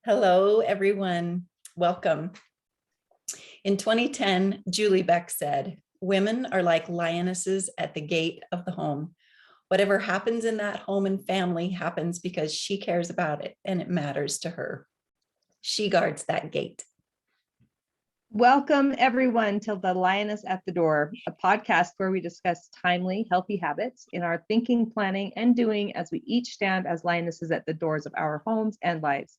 Hello, everyone. Welcome. In 2010, Julie Beck said, "Women are like lionesses at the gate of the home. Whatever happens in that home and family happens because she cares about it and it matters to her. She guards that gate." Welcome, everyone, to the Lioness at the Door, a podcast where we discuss timely, healthy habits in our thinking, planning, and doing as we each stand as lionesses at the doors of our homes and lives.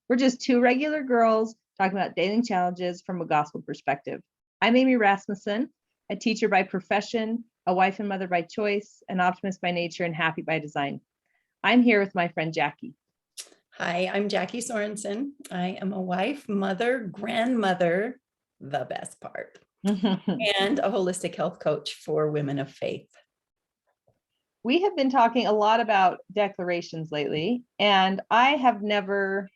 We're just two regular girls talking about dating challenges from a gospel perspective. I'm Amy Rasmussen, a teacher by profession, a wife and mother by choice, an optimist by nature, and happy by design. I'm here with my friend Jackie. Hi, I'm Jackie Sorensen. I am a wife, mother, grandmother, the best part, and a holistic health coach for women of faith. We have been talking a lot about declarations lately, and I have never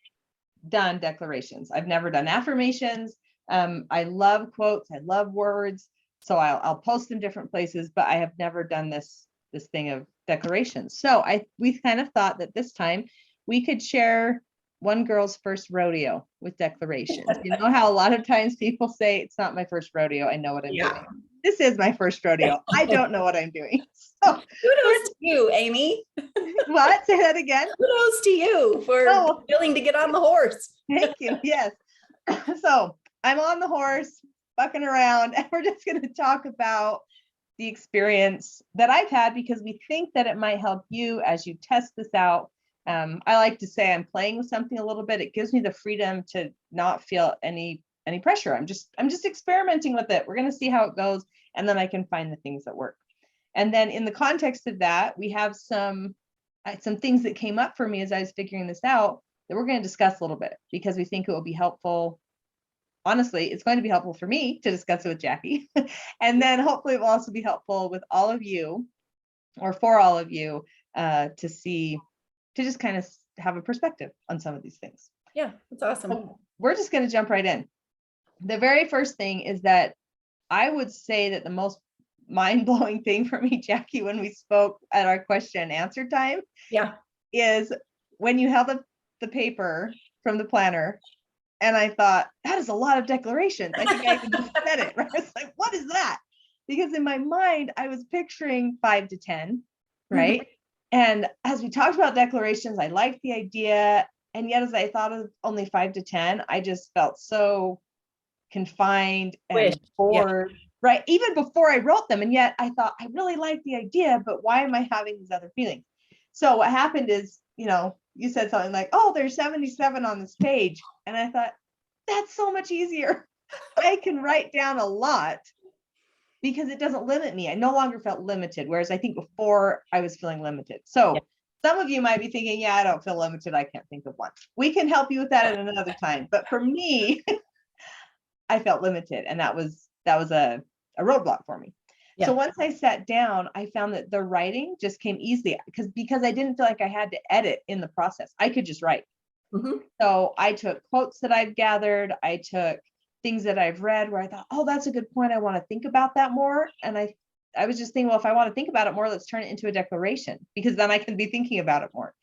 done declarations. I've never done affirmations. I love quotes. I love words. So I'll post in different places, but I have never done this thing of declarations. So we kind of thought that this time we could share one girl's first rodeo with declarations. You know how a lot of times people say, "It's not my first rodeo. I know what I'm doing." This is my first rodeo. I don't know what I'm doing. So kudos to you, Amy. What? Say that again. Kudos to you for willing to get on the horse. Thank you. Yes. So I'm on the horse, bucking around, and we're just going to talk about the experience that I've had because we think that it might help you as you test this out. I like to say I'm playing with something a little bit. It gives me the freedom to not feel any pressure. I'm just experimenting with it. We're going to see how it goes, and then I can find the things that work. And then in the context of that, we have some things that came up for me as I was figuring this out that we're going to discuss a little bit because we think it will be helpful. Honestly, it's going to be helpful for me to discuss it with Jackie. And then hopefully it will also be helpful with all of you or for all of you to just kind of have a perspective on some of these things. Yeah, that's awesome. So we're just going to jump right in. The very first thing is that I would say that the most mind-blowing thing for me, Jackie, when we spoke at our question and answer time, is when you held up the paper from the planner, and I thought, that is a lot of declarations. I think I even just said it, right? It's like, what is that? Because in my mind, I was picturing 5 to 10, right? Mm-hmm. And as we talked about declarations, I liked the idea. And yet, as I thought of only 5 to 10, I just felt so confined and bored, right? Even before I wrote them. And yet I thought, I really like the idea, but why am I having these other feelings? So what happened is, you said something like, "Oh, there's 77 on this page." And I thought, that's so much easier. I can write down a lot because it doesn't limit me. I no longer felt limited, whereas I think before I was feeling limited. So some of you might be thinking, yeah, I don't feel limited. I can't think of one. We can help you with that at another time. But for me, I felt limited, and that was a roadblock for me. Yeah. So once I sat down, I found that the writing just came easily because I didn't feel like I had to edit in the process. I could just write. Mm-hmm. So I took quotes that I've gathered. I took things that I've read where I thought, oh, that's a good point. I want to think about that more. And I was just thinking, well, if I want to think about it more, let's turn it into a declaration because then I can be thinking about it more.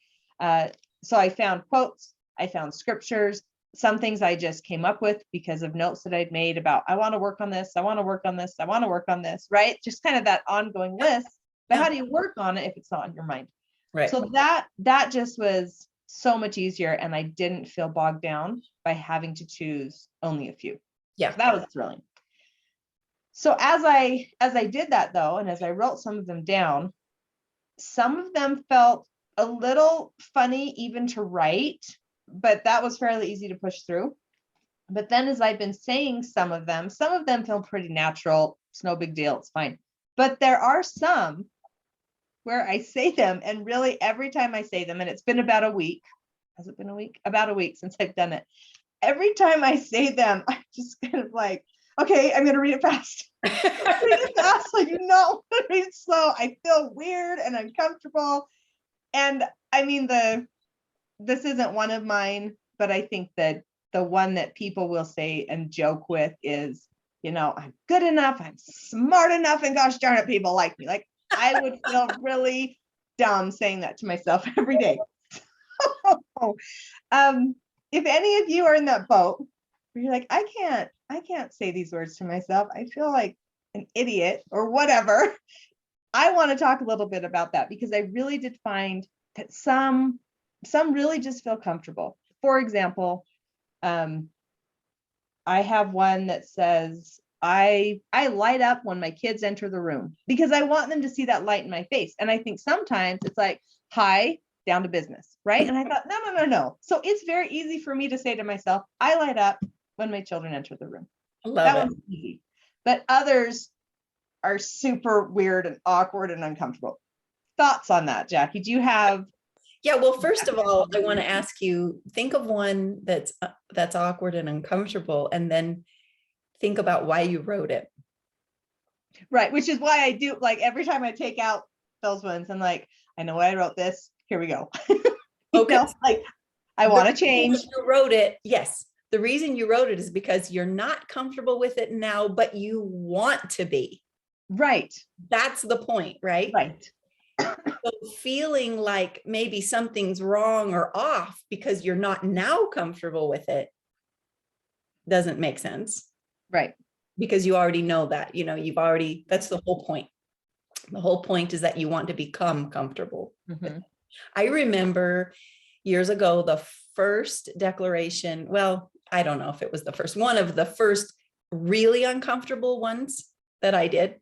So I found quotes. I found scriptures. Some things I just came up with because of notes that I'd made about, I want to work on this. I want to work on this. I want to work on this, right? Just kind of that ongoing list. But how do you work on it if it's not in your mind? Right. So that just was so much easier. And I didn't feel bogged down by having to choose only a few. Yeah. So that was thrilling. So as I did that though, and as I wrote some of them down, some of them felt a little funny even to write, but that was fairly easy to push through. But then as I've been saying some of them feel pretty natural. It's no big deal. It's fine. But there are some where I say them, and really every time I say them, and it's been about a week. Has it been a week? About a week since I've done it. Every time I say them, I'm just kind of like, okay, I'm going to read it fast. Read it fast. Like, no, read it slow. I feel weird and uncomfortable. And I mean, this isn't one of mine, but I think that the one that people will say and joke with is, I'm good enough, I'm smart enough, and gosh darn it, people like me. Like, I would feel really dumb saying that to myself every day. if any of you are in that boat where you're like, I can't say these words to myself, I feel like an idiot or whatever, I want to talk a little bit about that, because I really did find that some really just feel comfortable. For example, I have one that says, I light up when my kids enter the room because I want them to see that light in my face. And I think sometimes it's like, hi, down to business, right? And I thought, no. So it's very easy for me to say to myself, I light up when my children enter the room. I love That it. one's easy. But others are super weird and awkward and uncomfortable. Thoughts on that, Jackie? Do you have? Yeah, well, first of all, I want to ask you, think of one that's awkward and uncomfortable, and then think about why you wrote it. Right, which is why I do, like, every time I take out those ones, I'm like, I know why I wrote this. Here we go. Okay. Like, I want to change. You wrote it. Yes. The reason you wrote it is because you're not comfortable with it now, but you want to be. Right. That's the point, right? Right. So feeling like maybe something's wrong or off because you're not now comfortable with it doesn't make sense. Right. Because you already know that, that's the whole point. The whole point is that you want to become comfortable. Mm-hmm. I remember years ago, the first declaration, well, I don't know if it was the first, one of the first really uncomfortable ones that I did.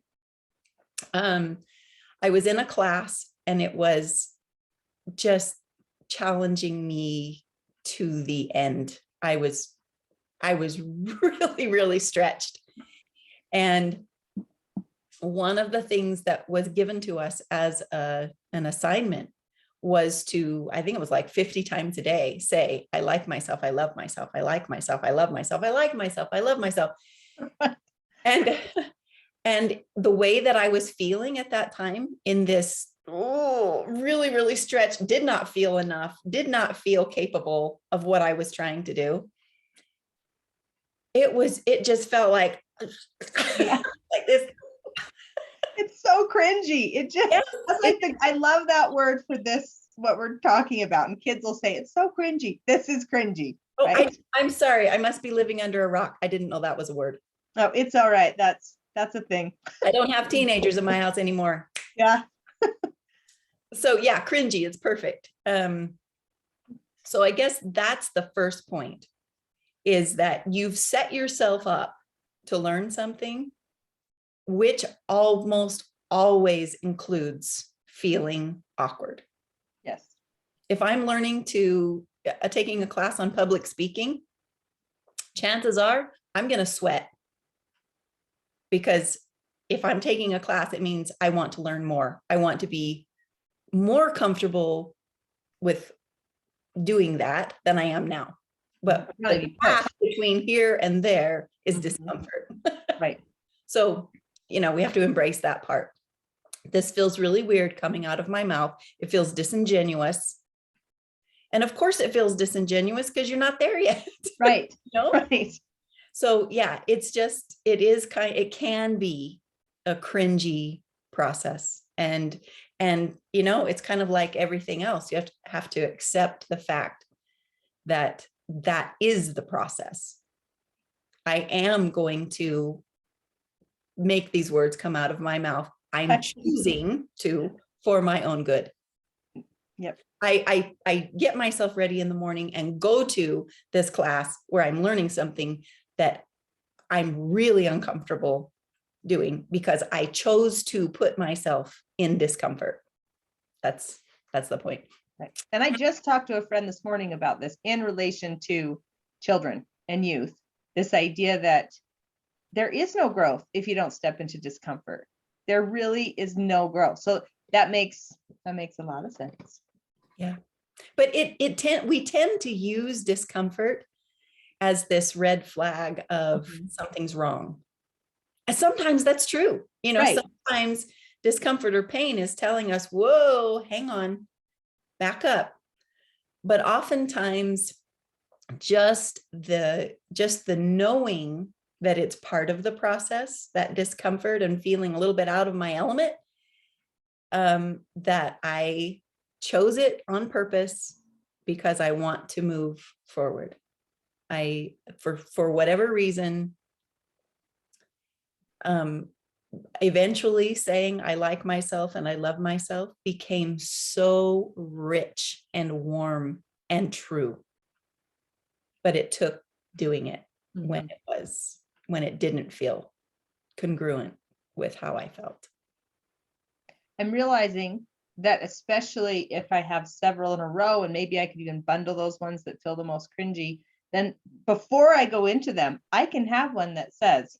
I was in a class and it was just challenging me to the end. I was really, really stretched. And one of the things that was given to us as an assignment was to, I think it was like 50 times a day, say, I like myself, I love myself, I like myself, I love myself, I like myself, I love myself. And the way that I was feeling at that time in this, really, really stretched, did not feel enough, did not feel capable of what I was trying to do. It just felt like, like this. It's so cringy. It just, Yes, I love that word for this, what we're talking about. And kids will say, it's so cringy. This is cringy. Oh, right? I'm sorry. I must be living under a rock. I didn't know that was a word. Oh, it's all right. That's a thing. I don't have teenagers in my house anymore. Yeah. So yeah, cringy, it's perfect. So I guess that's the first point, is that you've set yourself up to learn something, which almost always includes feeling awkward. Yes. If I'm learning taking a class on public speaking, chances are I'm going to sweat, because if I'm taking a class, it means I want to learn more. I want to be more comfortable with doing that than I am now. But the path between here and there is discomfort. Right. So, we have to embrace that part. This feels really weird coming out of my mouth. It feels disingenuous. And of course it feels disingenuous because you're not there yet. Right. Right. So yeah, it can be a cringy process. And it's kind of like everything else. You have to accept the fact that is the process. I am going to make these words come out of my mouth. I'm choosing to, for my own good. Yep. I get myself ready in the morning and go to this class where I'm learning something that I'm really uncomfortable doing because I chose to put myself in discomfort. That's the point. Right. And I just talked to a friend this morning about this in relation to children and youth, this idea that there is no growth if you don't step into discomfort. There really is no growth. So that makes a lot of sense. Yeah. But we tend to use discomfort as this red flag of something's wrong. And sometimes that's true. Right. Sometimes discomfort or pain is telling us, whoa, hang on, back up. But oftentimes just the knowing that it's part of the process, that discomfort and feeling a little bit out of my element, that I chose it on purpose because I want to move forward. For whatever reason, eventually saying I like myself and I love myself became so rich and warm and true. But it took doing it when it didn't feel congruent with how I felt. I'm realizing that especially if I have several in a row, and maybe I could even bundle those ones that feel the most cringy, then before I go into them, I can have one that says,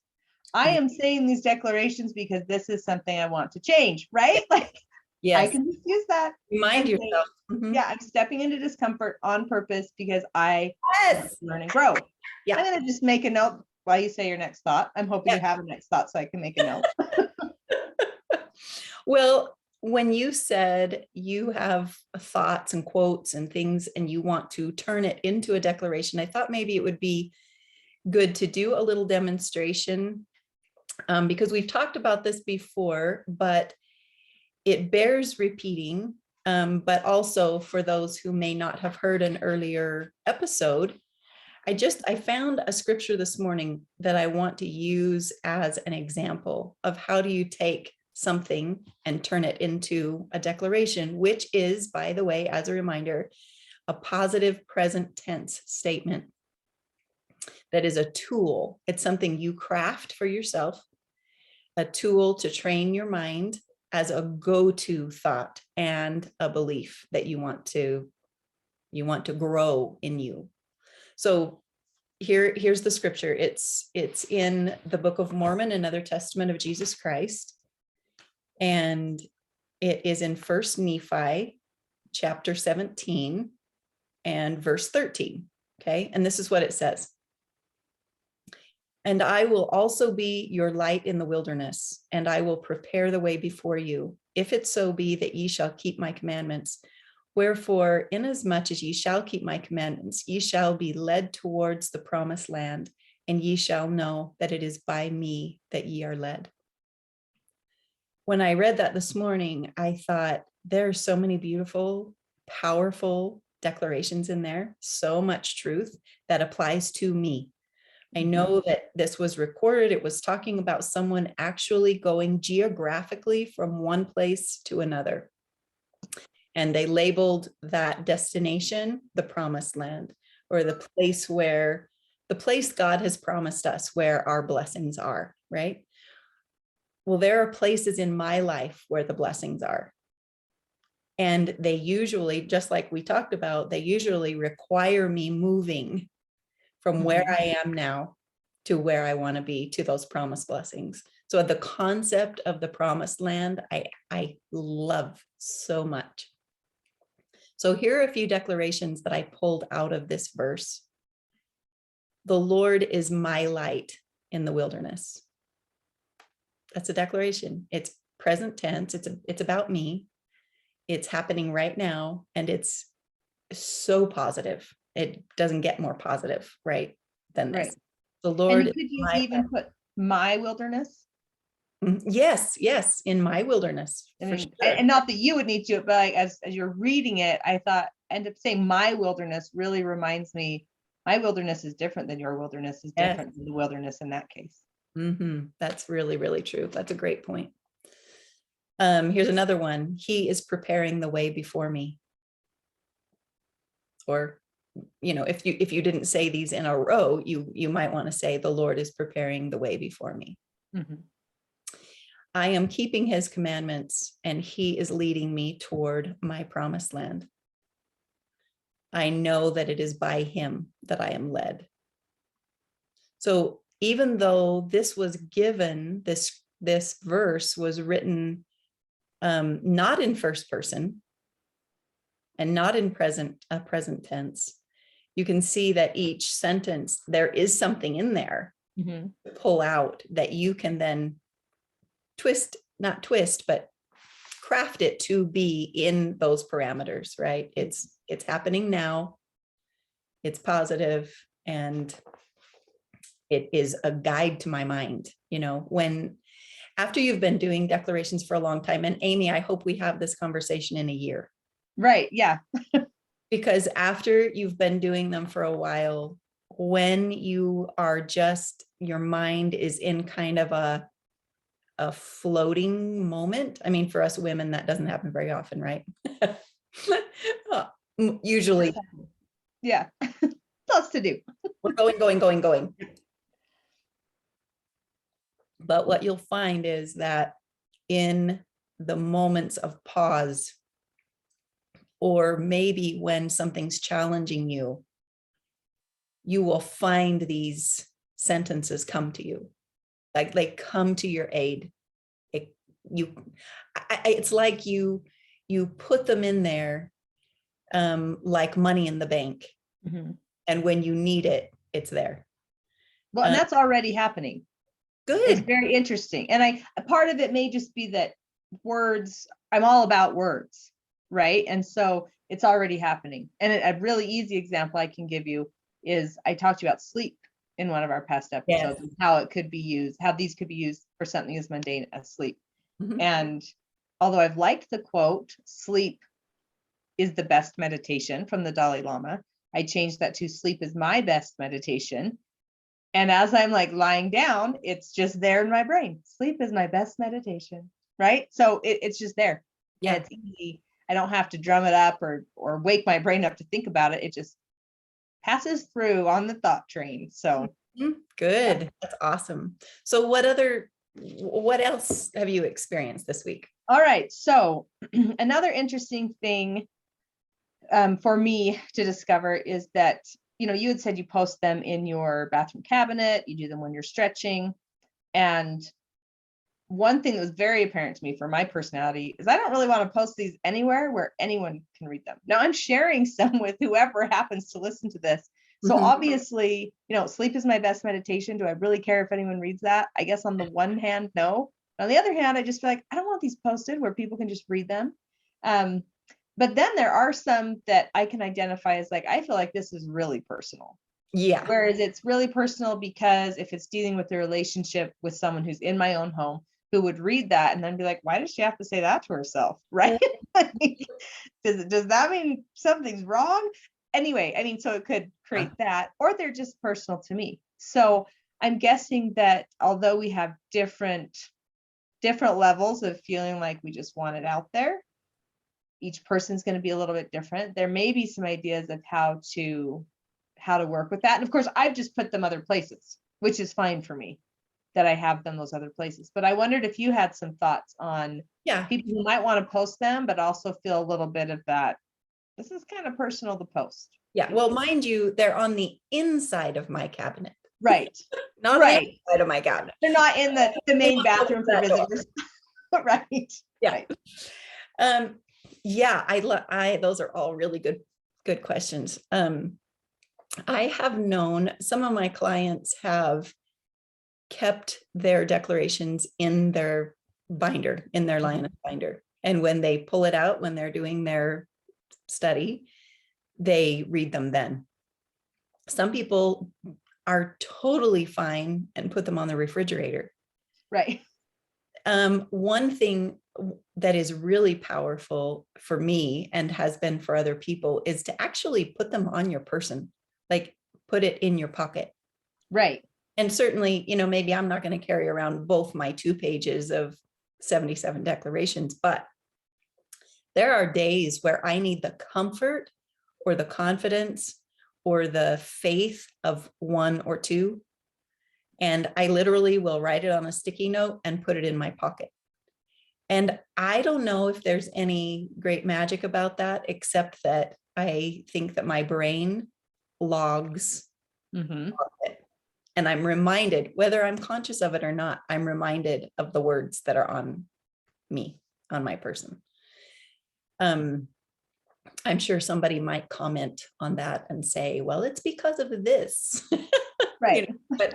I am saying these declarations because this is something I want to change, right? Like, yes. I can just use that. Remind yourself. Yeah, I'm stepping into discomfort on purpose because I learn and grow. Yeah. I'm going to just make a note while you say your next thought. I'm hoping you have a next thought so I can make a note. Well, when you said you have thoughts and quotes and things and you want to turn it into a declaration, I thought maybe it would be good to do a little demonstration because we've talked about this before, but it bears repeating. But also for those who may not have heard an earlier episode, I found a scripture this morning that I want to use as an example of how do you take something and turn it into a declaration, which is, by the way, as a reminder, a positive present tense statement. That is a tool. It's something you craft for yourself, a tool to train your mind as a go-to thought and a belief that you want to grow in you. So here's the scripture. It's in the Book of Mormon, another testament of Jesus Christ. And it is in 1 Nephi chapter 17 and verse 13. Okay. And this is what it says. And I will also be your light in the wilderness, and I will prepare the way before you, if it so be that ye shall keep my commandments. Wherefore, inasmuch as ye shall keep my commandments, ye shall be led towards the promised land, and ye shall know that it is by me that ye are led. When I read that this morning, I thought there are so many beautiful, powerful declarations in there, so much truth that applies to me. I know that this was recorded. It was talking about someone actually going geographically from one place to another. And they labeled that destination the promised land, or the place God has promised us where our blessings are, right? Well, there are places in my life where the blessings are. And they usually, just like we talked about, they usually require me moving from where I am now to where I want to be, to those promised blessings. So the concept of the promised land, I love so much. So here are a few declarations that I pulled out of this verse. The Lord is my light in the wilderness. That's a declaration. It's present tense. It's about me. It's happening right now. And it's so positive. It doesn't get more positive, right, than this. Right. The Lord. And could you even put my wilderness? Yes, in my wilderness. And not that you would need to, but like as you're reading it, I thought, end up saying my wilderness really reminds me, my wilderness is different than your wilderness is different than the wilderness in that case. That's really, really true. That's a great point. Here's another one. He is preparing the way before me. Or, if you didn't say these in a row, you might want to say the Lord is preparing the way before me. I am keeping his commandments, and he is leading me toward my promised land. I know that it is by him that I am led. So even though this was given, this verse was written not in first person and not in present tense, you can see that each sentence, there is something in there to pull out that you can then not twist, but craft it to be in those parameters, right? It's happening now. It's positive, and it is a guide to my mind. After you've been doing declarations for a long time, and Amy, I hope we have this conversation in a year. Right. Yeah. Because after you've been doing them for a while, when you are just, your mind is in kind of a floating moment. I mean, for us women, that doesn't happen very often, right? Usually. Yeah. Lots to do. We're going. But what you'll find is that in the moments of pause, or maybe when something's challenging you, you will find these sentences come to you, like they come to your aid. It's like you put them in there, like money in the bank. Mm-hmm. And when you need it, it's there. Well, and that's already happening. Good. It's very interesting. And a part of it may just be that words, I'm all about words, right? And so it's already happening. And a really easy example I can give you is I talked about sleep in one of our past episodes, yes, and how it could be used, how these could be used for something as mundane as sleep. Mm-hmm. And although I've liked the quote, sleep is the best meditation, from the Dalai Lama, I changed that to sleep is my best meditation. And as I'm like lying down, it's just there in my brain. Sleep is my best meditation, right? So it's just there. Yeah, and it's easy. I don't have to drum it up or wake my brain up to think about it. It just passes through on the thought train. So good. Yeah. That's awesome. So what else have you experienced this week? All right. So another interesting thing for me to discover is that, you know, you had said you post them in your bathroom cabinet, you do them when you're stretching. And one thing that was very apparent to me for my personality is I don't really want to post these anywhere where anyone can read them. Now I'm sharing some with whoever happens to listen to this. So obviously, you know, sleep is my best meditation. Do I really care if anyone reads that? I guess on the one hand, no. On the other hand, I just feel like I don't want these posted where people can just read them. But then there are some that I can identify as like, I feel like this is really personal. Yeah. Whereas it's really personal because if it's dealing with the relationship with someone who's in my own home, who would read that and then be like, why does she have to say that to herself? Right? Does that mean something's wrong? Anyway, I mean, so it could create that, or they're just personal to me. So I'm guessing that although we have different levels of feeling like we just want it out there, each person's going to be a little bit different. There may be some ideas of how to work with that. And of course, I've just put them other places, which is fine for me that I have them those other places. But I wondered if you had some thoughts on people who might want to post them, but also feel a little bit of that. This is kind of personal to post. Yeah. Well, mind you, they're on the inside of my cabinet. Right. Not right. The outside of my cabinet. They're not in the main bathroom for visitors. Right. Yeah. Right. Yeah, those are all really good questions. I have known some of my clients have kept their declarations in their binder, in their Lioness binder. And when they pull it out, when they're doing their study, they read them then. Some people are totally fine and put them on the refrigerator. Right. One thing that is really powerful for me and has been for other people is to actually put them on your person, like put it in your pocket. Right. And certainly, you know, maybe I'm not going to carry around both my 2 pages of 77 declarations, but there are days where I need the comfort or the confidence or the faith of 1 or 2. And I literally will write it on a sticky note and put it in my pocket. And I don't know if there's any great magic about that, except that I think that my brain logs it. And I'm reminded, whether I'm conscious of it or not, I'm reminded of the words that are on me, on my person. I'm sure somebody might comment on that and say, well, it's because of this. Right. You know, but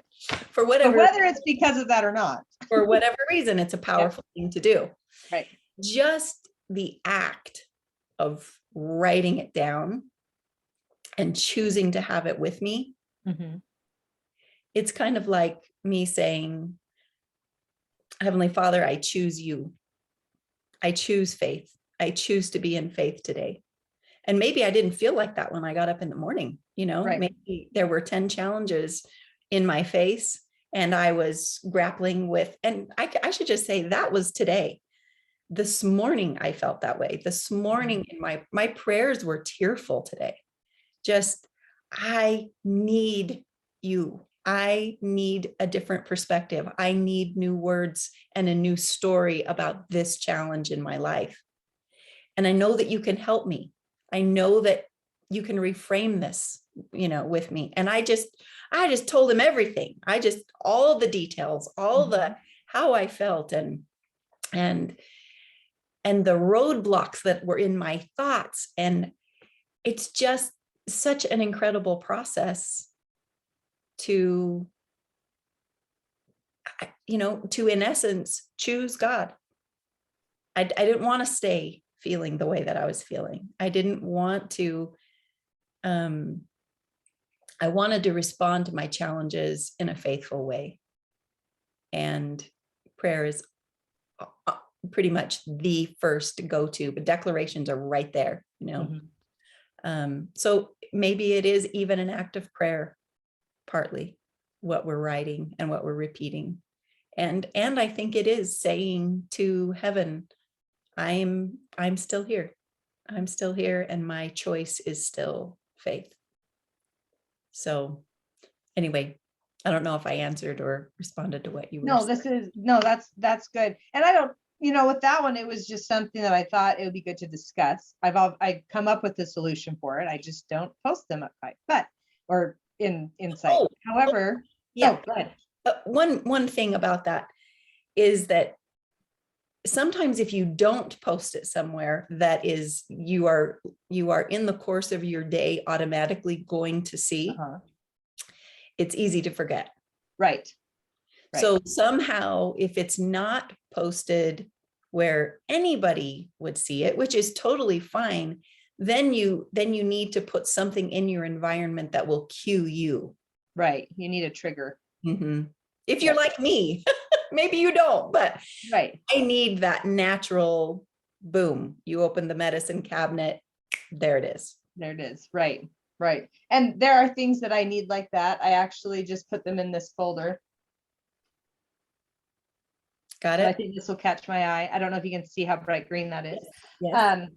for whatever, whether it's because of that or not, for whatever reason, it's a powerful thing to do. Right. Just the act of writing it down and choosing to have it with me. It's kind of like me saying, Heavenly Father, I choose you. I choose faith. I choose to be in faith today. And maybe I didn't feel like that when I got up in the morning, Right. maybe there were 10 challenges in my face and I was grappling with, and I should just say that was today. This morning, I felt that way. This morning in my prayers were tearful today. Just, I need you. I need a different perspective. I need new words and a new story about this challenge in my life. And I know that you can help me. I know that you can reframe this, with me. And I just told him everything. All the details, all the how I felt and the roadblocks that were in my thoughts. And it's just such an incredible process to in essence, choose God. I didn't want to stay feeling the way that I was feeling. I didn't want to, I wanted to respond to my challenges in a faithful way. And prayer is pretty much the first go-to, but declarations are right there, So maybe it is even an act of prayer, partly what we're writing and what we're repeating. And I think it is saying to heaven, I'm still here. I'm still here and my choice is still faith. So anyway, I don't know if I answered or responded to what you were saying. That's good. And I don't, with that one, it was just something that I thought it would be good to discuss. I've come up with a solution for it. I just don't post them or in Insight. However, yeah. Go ahead. One thing about that is that sometimes if you don't post it somewhere that is you are in the course of your day automatically going to see, it's easy to forget. Right. So somehow if it's not posted where anybody would see it, which is totally fine, then you need to put something in your environment that will cue you. Right. You need a trigger. If you're like me, maybe you don't, but I need that natural boom. You open the medicine cabinet, there it is. There it is. Right. And there are things that I need like that. I actually just put them in this folder. Got it. I think this will catch my eye. I don't know if you can see how bright green that is. Yes.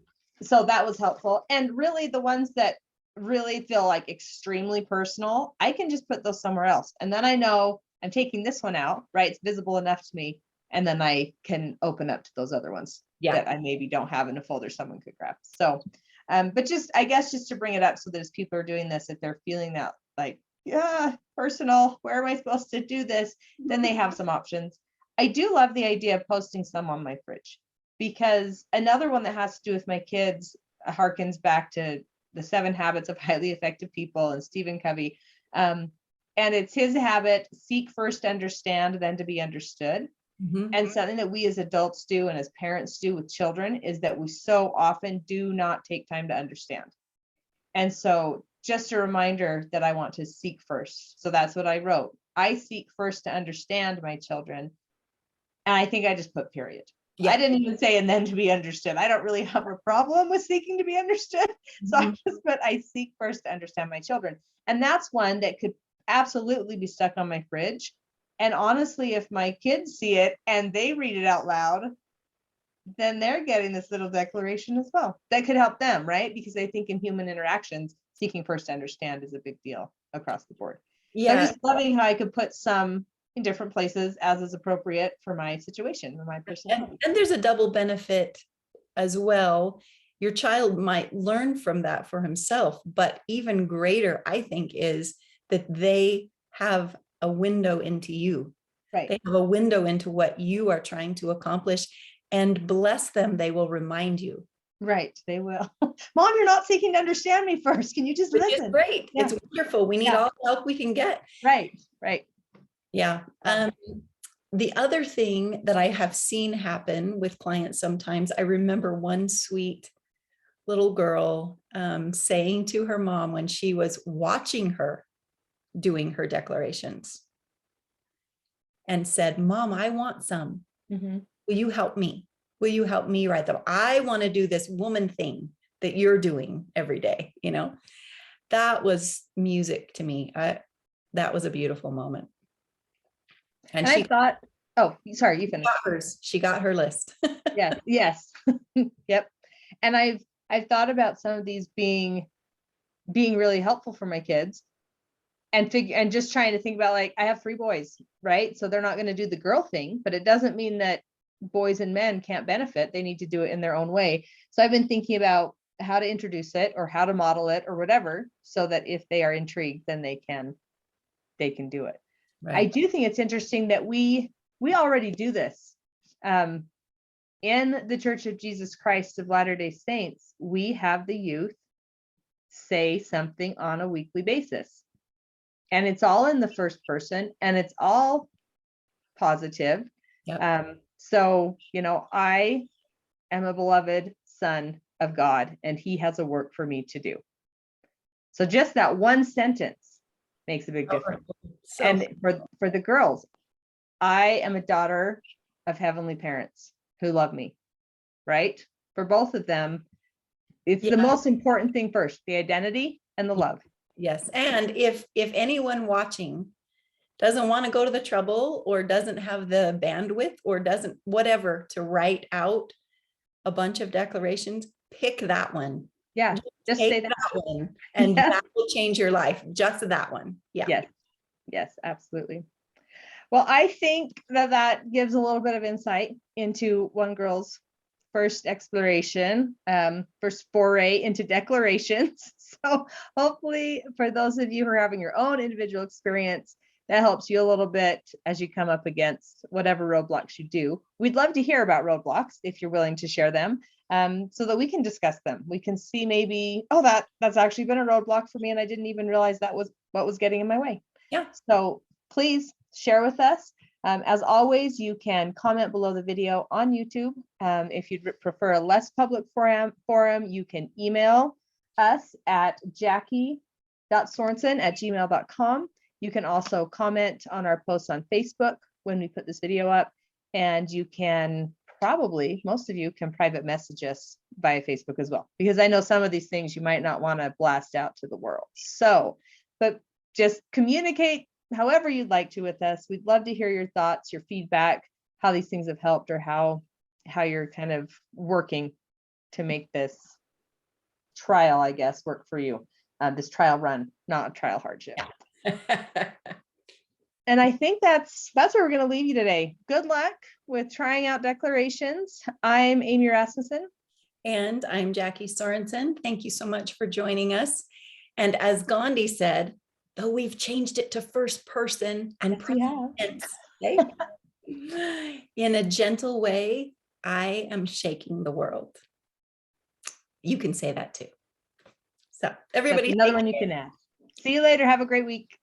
So that was helpful. And really the ones that really feel like extremely personal, I can just put those somewhere else. And then I know I'm taking this one out, right? It's visible enough to me. And then I can open up to those other ones that I maybe don't have in a folder someone could grab. So, but just, I guess, just to bring it up so that as people are doing this, if they're feeling that like, personal, where am I supposed to do this? Then they have some options. I do love the idea of posting some on my fridge, because another one that has to do with my kids harkens back to the 7 Habits of Highly Effective People and Stephen Covey. And it's his habit, seek first to understand, then to be understood. And something that we as adults do and as parents do with children is that we so often do not take time to understand. And so just a reminder that I want to seek first. So that's what I wrote. I seek first to understand my children. And I think I just put period. I didn't even say and then to be understood. I don't really have a problem with seeking to be understood. So I just put I seek first to understand my children. And that's one that could absolutely be stuck on my fridge. And honestly, if my kids see it and they read it out loud, then they're getting this little declaration as well. That could help them, right? Because I think in human interactions, seeking first to understand is a big deal across the board. So I'm just loving how I could put some in different places as is appropriate for my situation, for my personality. And there's a double benefit as well. Your child might learn from that for himself, but even greater, I think, is that they have a window into you. Right. They have a window into what you are trying to accomplish, and bless them, they will remind you. Right, they will. Mom, you're not seeking to understand me first. Can you just listen? It's great. It's wonderful. We need all the help we can get. Right. Yeah. The other thing that I have seen happen with clients sometimes, I remember one sweet little girl saying to her mom when she was watching her doing her declarations and said, "Mom, I want some. Will you help me? Will you help me write them? I want to do this woman thing that you're doing every day, you know. That was music to me. That was a beautiful moment. And I thought, oh, sorry, you finished. She got her list. Yes, yes. Yep. And I've thought about some of these being really helpful for my kids, and just trying to think about, like, I have 3 boys, right? So they're not going to do the girl thing, but it doesn't mean that boys and men can't benefit. They need to do it in their own way. So I've been thinking about how to introduce it or how to model it or whatever, so that if they are intrigued, then they can do it. Right. I do think it's interesting that we already do this. In the Church of Jesus Christ of Latter-day Saints, we have the youth say something on a weekly basis. And it's all in the first person, and it's all positive. Yep. So, you know, I am a beloved son of God, and he has a work for me to do. So just that one sentence makes a big difference. So, and for the girls, I am a daughter of heavenly parents who love me, right? For both of them, it's the most important thing first, the identity and the love. Yes. And if anyone watching doesn't want to go to the trouble, or doesn't have the bandwidth, or doesn't whatever to write out a bunch of declarations, pick that one. Yeah, just say that one, and that will change your life. Just that one. Yeah. Yes, absolutely. Well, I think that gives a little bit of insight into one girl's first exploration, first foray into declarations. So hopefully for those of you who are having your own individual experience, that helps you a little bit as you come up against whatever roadblocks you do. We'd love to hear about roadblocks if you're willing to share them, so that we can discuss them. We can see maybe, oh, that's actually been a roadblock for me, and I didn't even realize that was what was getting in my way. Yeah. So please share with us. As always, you can comment below the video on YouTube. If you'd prefer a less public forum, you can email us at jackie.sorensen@gmail.com. You can also comment on our posts on Facebook when we put this video up, and you can probably, most of you can private message us via Facebook as well, because I know some of these things you might not want to blast out to the world. So, but just communicate however you'd like to with us. We'd love to hear your thoughts, your feedback, how these things have helped, or how you're kind of working to make this trial, I guess, work for you. This trial run, not a trial hardship. Yeah. And I think that's where we're going to leave you today. Good luck with trying out declarations. I'm Amy Rasmussen. And I'm Jackie Sorensen. Thank you so much for joining us. And as Gandhi said, though we've changed it to first person and tense, in a gentle way, I am shaking the world. You can say that too. So everybody, that's another one you can add. See you later. Have a great week.